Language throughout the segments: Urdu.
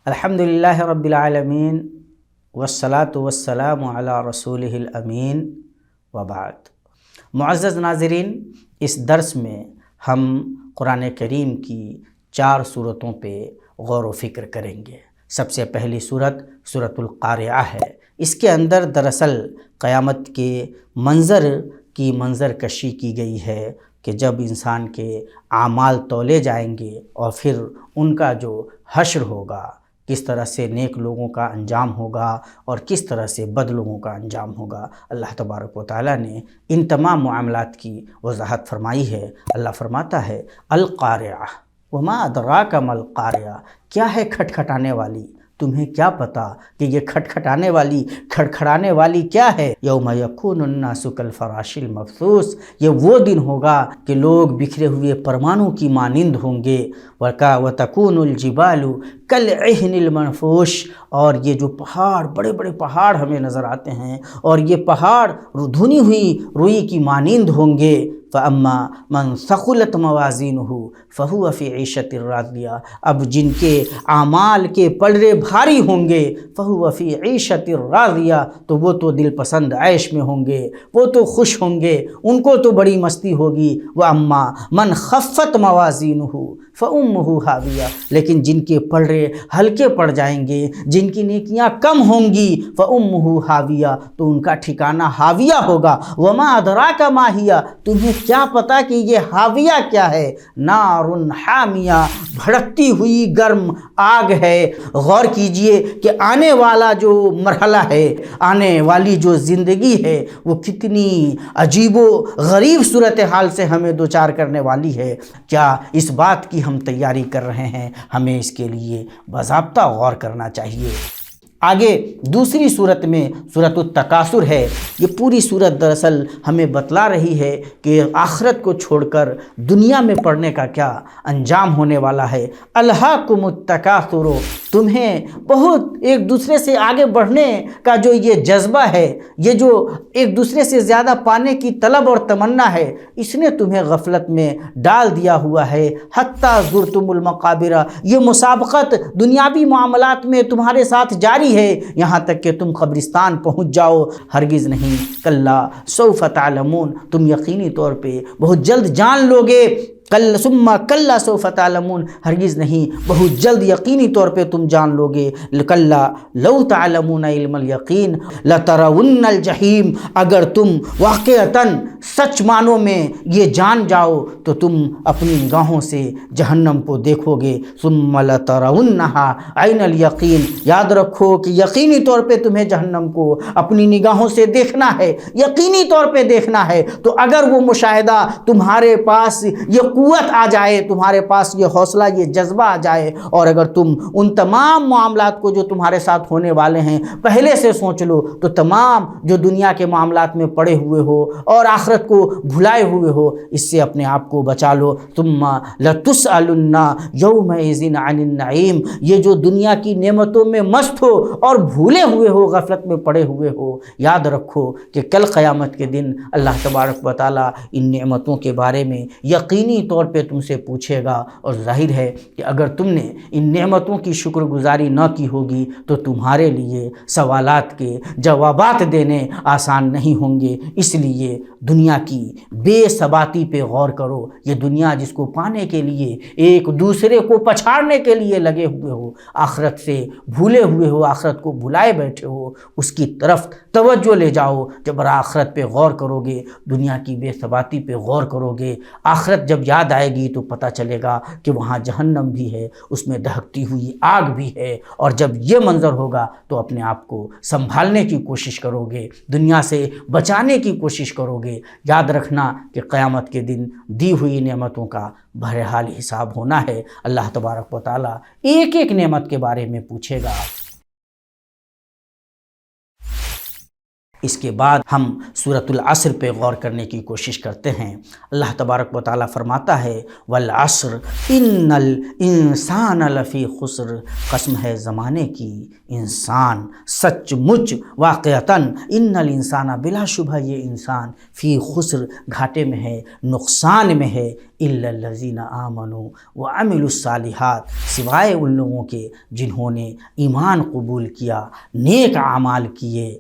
الحمدللہ رب العالمین والصلاة والسلام علی رسولہ الامین وبعد۔ معزز ناظرین، اس درس میں ہم قرآن کریم کی 4 صورتوں پہ غور و فکر کریں گے۔ سب سے پہلی صورت سورۃ القارعہ ہے۔ اس کے اندر دراصل قیامت کے منظر کی منظر کشی کی گئی ہے کہ جب انسان کے اعمال تولے جائیں گے اور پھر ان کا جو حشر ہوگا، کس طرح سے نیک لوگوں کا انجام ہوگا اور کس طرح سے بد لوگوں کا انجام ہوگا۔ اللہ تبارک و تعالیٰ نے ان تمام معاملات کی وضاحت فرمائی ہے۔ اللہ فرماتا ہے القارعہ وما ادراک ما القارعہ، کیا ہے کھٹکھٹانے والی، تمہیں کیا پتا کہ یہ کھٹکھٹانے والی کھڑکھڑانے والی کیا ہے۔ یوم یکون الناس کالفراش المبثوث، یہ وہ دن ہوگا کہ لوگ بکھرے ہوئے پرمانوں کی مانند ہوں گے۔ وتکون الجبال کالعہن المنفوش، اور یہ جو پہاڑ، بڑے بڑے پہاڑ ہمیں نظر آتے ہیں اور یہ پہاڑ دھنی ہوئی روئی کی مانند ہوں گے۔ فَأَمَّا مَنْ ثَقُلَتْ مَوَازِينُهُ فَهُوَ فِي عِيشَةٍ رَاضِيَةٍ، اب جن کے اعمال کے پلڑے بھاری ہوں گے فَهُوَ فِي عِيشَةٍ رَاضِيَةٍ، تو وہ تو دل پسند عیش میں ہوں گے، وہ تو خوش ہوں گے، ان کو تو بڑی مستی ہوگی۔ وَأَمَّا مَنْ خَفَّتْ مَوَازِينُهُ فَأُمُّهُ هَاوِيَةٌ، لیکن جن کے پلڑے ہلکے پڑ جائیں گے، جن کی نیکیاں کم ہوں گی، فَأُمُّهُ هَاوِيَةٌ، تو ان کا ٹھکانہ ہاویہ ہوگا۔ وَمَا أَدْرَاكَ مَا هِيَ، تمہیں کیا پتا کہ یہ ہاویہ کیا ہے۔ نار حامیہ، بھڑکتی ہوئی گرم آگ ہے۔ غور کیجئے کہ آنے والا جو مرحلہ ہے، آنے والی جو زندگی ہے، وہ کتنی عجیب و غریب صورتحال سے ہمیں دوچار کرنے والی ہے۔ کیا اس بات کی ہم تیاری کر رہے ہیں؟ ہمیں اس کے لیے باضابطہ غور کرنا چاہیے۔ آگے دوسری صورت میں سورۃ التکاثر ہے۔ یہ پوری صورت دراصل ہمیں بتلا رہی ہے کہ آخرت کو چھوڑ کر دنیا میں پڑنے کا کیا انجام ہونے والا ہے۔ الہاکم التکاثر، تمہیں بہت ایک دوسرے سے آگے بڑھنے کا جو یہ جذبہ ہے، یہ جو ایک دوسرے سے زیادہ پانے کی طلب اور تمنا ہے، اس نے تمہیں غفلت میں ڈال دیا ہوا ہے۔ حتی زرتم المقابر، یہ مسابقت دنیاوی معاملات میں تمہارے ساتھ جاری ہے یہاں تک کہ تم قبرستان پہنچ جاؤ۔ ہرگز نہیں، کلا سوف تعلمون، تم یقینی طور پہ بہت جلد جان لوگے۔ ثم کلا سوف تعلمون، ہرگز نہیں، بہت جلد یقینی طور پہ تم جان لوگے۔ کلا لو تعلمون علم الیقین لترون الجحیم، اگر تم واقعتاً سچ معنوں میں یہ جان جاؤ تو تم اپنی نگاہوں سے جہنم کو دیکھو گے۔ ثم لترونها عین الیقین، یاد رکھو کہ یقینی طور پہ تمہیں جہنم کو اپنی نگاہوں سے دیکھنا ہے، یقینی طور پہ دیکھنا ہے۔ تو اگر وہ مشاہدہ تمہارے پاس یہ قوت آ جائے، تمہارے پاس یہ حوصلہ، یہ جذبہ آ جائے، اور اگر تم ان تمام معاملات کو جو تمہارے ساتھ ہونے والے ہیں پہلے سے سوچ لو، تو تمام جو دنیا کے معاملات میں پڑے ہوئے ہو اور آخرت کو بھلائے ہوئے ہو، اس سے اپنے آپ کو بچا لو۔ ثم لتسألن یومئذ عن النعیم، یہ جو دنیا کی نعمتوں میں مست ہو اور بھولے ہوئے ہو، غفلت میں پڑے ہوئے ہو، یاد رکھو کہ کل قیامت کے دن اللہ تبارک و تعالیٰ ان نعمتوں کے بارے میں یقینی طور پہ تم سے پوچھے گا، اور ظاہر ہے کہ اگر تم نے ان نعمتوں کی شکر گزاری نہ کی ہوگی تو تمہارے لیے سوالات کے جوابات دینے آسان نہیں ہوں گے۔ اس لیے دنیا کی بے ثباتی پہ غور کرو۔ یہ دنیا جس کو پانے کے لیے ایک دوسرے کو پچھاڑنے کے لیے لگے ہوئے ہو، آخرت سے بھولے ہوئے ہو، آخرت کو بھلائے بیٹھے ہو، اس کی طرف توجہ لے جاؤ۔ جب آخرت پہ غور کرو گے، دنیا کی بے ثباتی پہ غور کرو گے، آخرت جب یاد آئے گی تو پتہ چلے گا کہ وہاں جہنم بھی ہے، اس میں دہکتی ہوئی آگ بھی ہے، اور جب یہ منظر ہوگا تو اپنے آپ کو سنبھالنے کی کوشش کرو گے، دنیا سے بچانے کی کوشش کرو گے۔ یاد رکھنا کہ قیامت کے دن دی ہوئی نعمتوں کا بہرحال حساب ہونا ہے۔ اللہ تبارک و تعالیٰ ایک ایک نعمت کے بارے میں پوچھے گا۔ اس کے بعد ہم سورۃ العصر پہ غور کرنے کی کوشش کرتے ہیں۔ اللہ تبارک و تعالیٰ فرماتا ہے والعصر ان الانسان لفی خسر، قسم ہے زمانے کی، انسان سچ مچ واقعتاً ان الانسان بلا شبہ یہ انسان فی خسر گھاٹے میں ہے، نقصان میں ہے، الا الذین آمنوا وعملوا الصالحات سوائے ان لوگوں کے جنہوں نے ایمان قبول کیا، نیک اعمال کیے،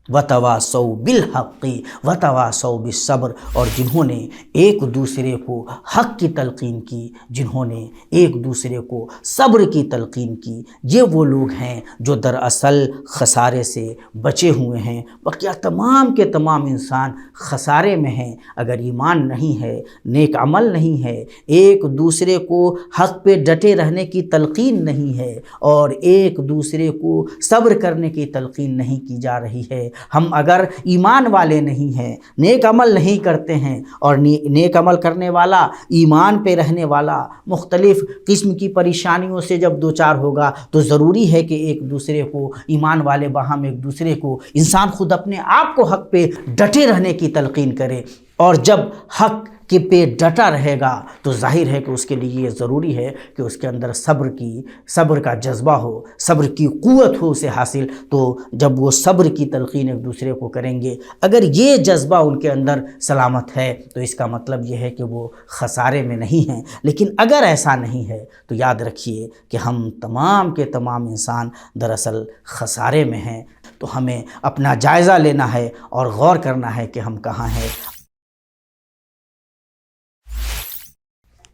وتواصوا بالحق وتواصوا بالصبر، اور جنہوں نے ایک دوسرے کو حق کی تلقین کی، جنہوں نے ایک دوسرے کو صبر کی تلقین کی، یہ وہ لوگ ہیں جو دراصل خسارے سے بچے ہوئے ہیں۔ بقیہ تمام کے تمام انسان خسارے میں ہیں اگر ایمان نہیں ہے، نیک عمل نہیں ہے، ایک دوسرے کو حق پہ ڈٹے رہنے کی تلقین نہیں ہے، اور ایک دوسرے کو صبر کرنے کی تلقین نہیں کی جا رہی ہے۔ ہم اگر ایمان والے نہیں ہیں، نیک عمل نہیں کرتے ہیں، اور نیک عمل کرنے والا، ایمان پہ رہنے والا مختلف قسم کی پریشانیوں سے جب دوچار ہوگا تو ضروری ہے کہ ایک دوسرے کو، ایمان والے باہم ایک دوسرے کو، انسان خود اپنے آپ کو حق پہ ڈٹے رہنے کی تلقین کرے، اور جب حق کے پہ ڈٹا رہے گا تو ظاہر ہے کہ اس کے لیے یہ ضروری ہے کہ اس کے اندر صبر کا جذبہ ہو، صبر کی قوت ہو اسے حاصل۔ تو جب وہ صبر کی تلقین ایک دوسرے کو کریں گے، اگر یہ جذبہ ان کے اندر سلامت ہے تو اس کا مطلب یہ ہے کہ وہ خسارے میں نہیں ہیں۔ لیکن اگر ایسا نہیں ہے تو یاد رکھیے کہ ہم تمام کے تمام انسان دراصل خسارے میں ہیں۔ تو ہمیں اپنا جائزہ لینا ہے اور غور کرنا ہے کہ ہم کہاں ہیں۔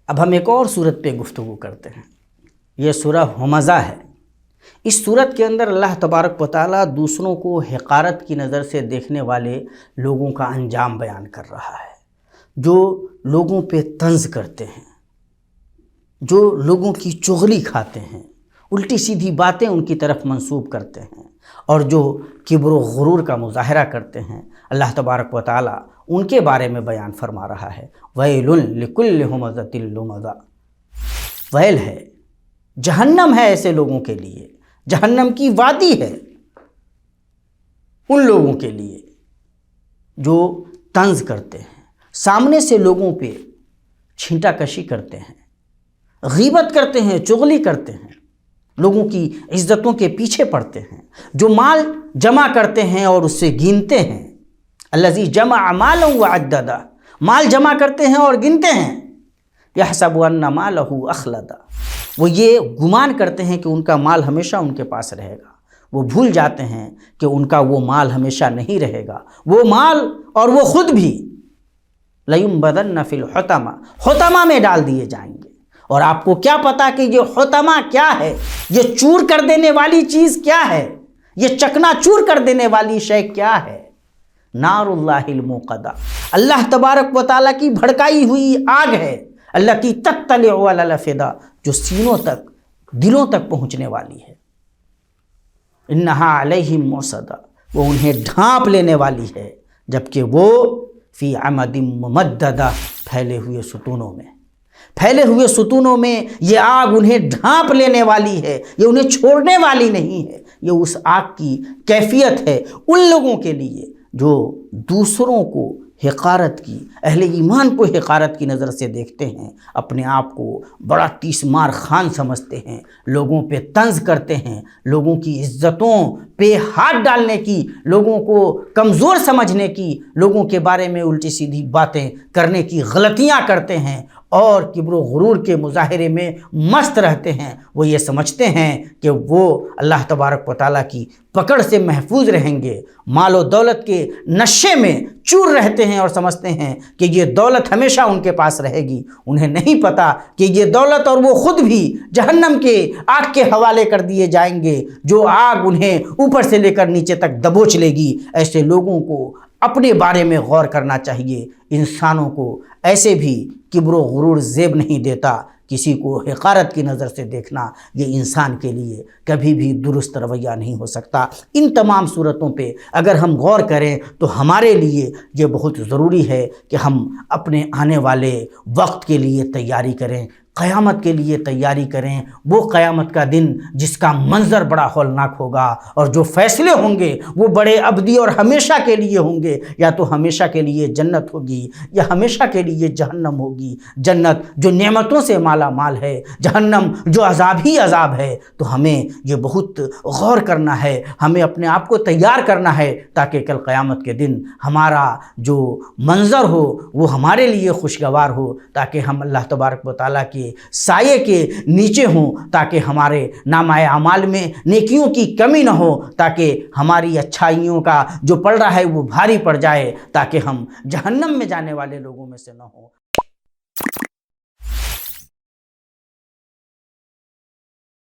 اب ہم ایک اور صورت پہ گفتگو کرتے ہیں، یہ سورہ ہمزہ ہے۔ اس صورت کے اندر اللہ تبارک و تعالیٰ دوسروں کو حقارت کی نظر سے دیکھنے والے لوگوں کا انجام بیان کر رہا ہے، جو لوگوں پہ طنز کرتے ہیں، جو لوگوں کی چغلی کھاتے ہیں، الٹی سیدھی باتیں ان کی طرف منسوب کرتے ہیں، اور جو کبر و غرور کا مظاہرہ کرتے ہیں۔ اللہ تبارک و تعالیٰ ان کے بارے میں بیان فرما رہا ہے، ویل لکل ہمزۃ لمزہ، ویل ہے، جہنم ہے ایسے لوگوں کے لیے، جہنم کی وادی ہے ان لوگوں کے لیے جو طنز کرتے ہیں، سامنے سے لوگوں پہ چھینٹا کشی کرتے ہیں، غیبت کرتے ہیں، چغلی کرتے ہیں، لوگوں کی عزتوں کے پیچھے پڑتے ہیں، جو مال جمع کرتے ہیں اور اس سے گنتے ہیں۔ الذی جمع مالا وعددہ، مال جمع کرتے ہیں اور گنتے ہیں۔ یحسب ان مالہ اخلدہ، وہ یہ گمان کرتے ہیں کہ ان کا مال ہمیشہ ان کے پاس رہے گا، وہ بھول جاتے ہیں کہ ان کا وہ مال ہمیشہ نہیں رہے گا، وہ مال اور وہ خود بھی لَيُنبَذَنَّ فِي الْحُطَمَةِ، حطمہ میں ڈال دیے جائیں گے۔ اور آپ کو کیا پتا کہ یہ حطمہ کیا ہے، یہ چور کر دینے والی چیز کیا ہے، یہ چکنا چور کر دینے والی شے کیا ہے؟ نار اللہ الموقدہ، اللہ تبارک و تعالیٰ کی بھڑکائی ہوئی آگ ہے، التی تطلع علی الافئدہ، جو سینوں تک، دلوں تک پہنچنے والی ہے۔ انہا علیہم موصدہ، وہ انہیں ڈھانپ لینے والی ہے، جبکہ وہ فی عمد ممددہ، پھیلے ہوئے ستونوں میں یہ آگ انہیں ڈھانپ لینے والی ہے، یہ انہیں چھوڑنے والی نہیں ہے۔ یہ اس آگ کی کیفیت ہے ان لوگوں کے لیے جو دوسروں کو حقارت کی، اہل ایمان کو حقارت کی نظر سے دیکھتے ہیں، اپنے آپ کو بڑا تیسمار خان سمجھتے ہیں، لوگوں پہ طنز کرتے ہیں، لوگوں کی عزتوں پہ ہاتھ ڈالنے کی، لوگوں کو کمزور سمجھنے کی، لوگوں کے بارے میں الٹی سیدھی باتیں کرنے کی غلطیاں کرتے ہیں، اور کبر و غرور کے مظاہرے میں مست رہتے ہیں۔ وہ یہ سمجھتے ہیں کہ وہ اللہ تبارک و تعالیٰ کی پکڑ سے محفوظ رہیں گے، مال و دولت کے نشے میں چور رہتے ہیں اور سمجھتے ہیں کہ یہ دولت ہمیشہ ان کے پاس رہے گی۔ انہیں نہیں پتا کہ یہ دولت اور وہ خود بھی جہنم کے آگ کے حوالے کر دیے جائیں گے، جو آگ انہیں اوپر سے لے کر نیچے تک دبوچ لے گی۔ ایسے لوگوں کو اپنے بارے میں غور کرنا چاہیے۔ انسانوں کو ایسے بھی کبر و غرور زیب نہیں دیتا، کسی کو حقارت کی نظر سے دیکھنا یہ انسان کے لیے کبھی بھی درست رویہ نہیں ہو سکتا۔ ان تمام صورتوں پہ اگر ہم غور کریں تو ہمارے لیے یہ بہت ضروری ہے کہ ہم اپنے آنے والے وقت کے لیے تیاری کریں۔ قیامت کے لیے تیاری کریں، وہ قیامت کا دن جس کا منظر بڑا ہولناک ہوگا اور جو فیصلے ہوں گے وہ بڑے ابدی اور ہمیشہ کے لیے ہوں گے، یا تو ہمیشہ کے لیے جنت ہوگی یا ہمیشہ کے لیے جہنم ہوگی۔ جنت جو نعمتوں سے مالا مال ہے، جہنم جو عذاب ہی عذاب ہے۔ تو ہمیں یہ بہت غور کرنا ہے، ہمیں اپنے آپ کو تیار کرنا ہے تاکہ کل قیامت کے دن ہمارا جو منظر ہو وہ ہمارے لیے خوشگوار ہو، تاکہ ہم اللہ تبارک و تعالیٰ کے سائے کے نیچے ہوں، تاکہ ہمارے نامہ اعمال میں نیکیوں کی کمی نہ ہو، تاکہ ہماری اچھائیوں کا جو پڑ رہا ہے وہ بھاری پڑ جائے، تاکہ ہم جہنم میں جانے والے لوگوں میں سے نہ ہوں۔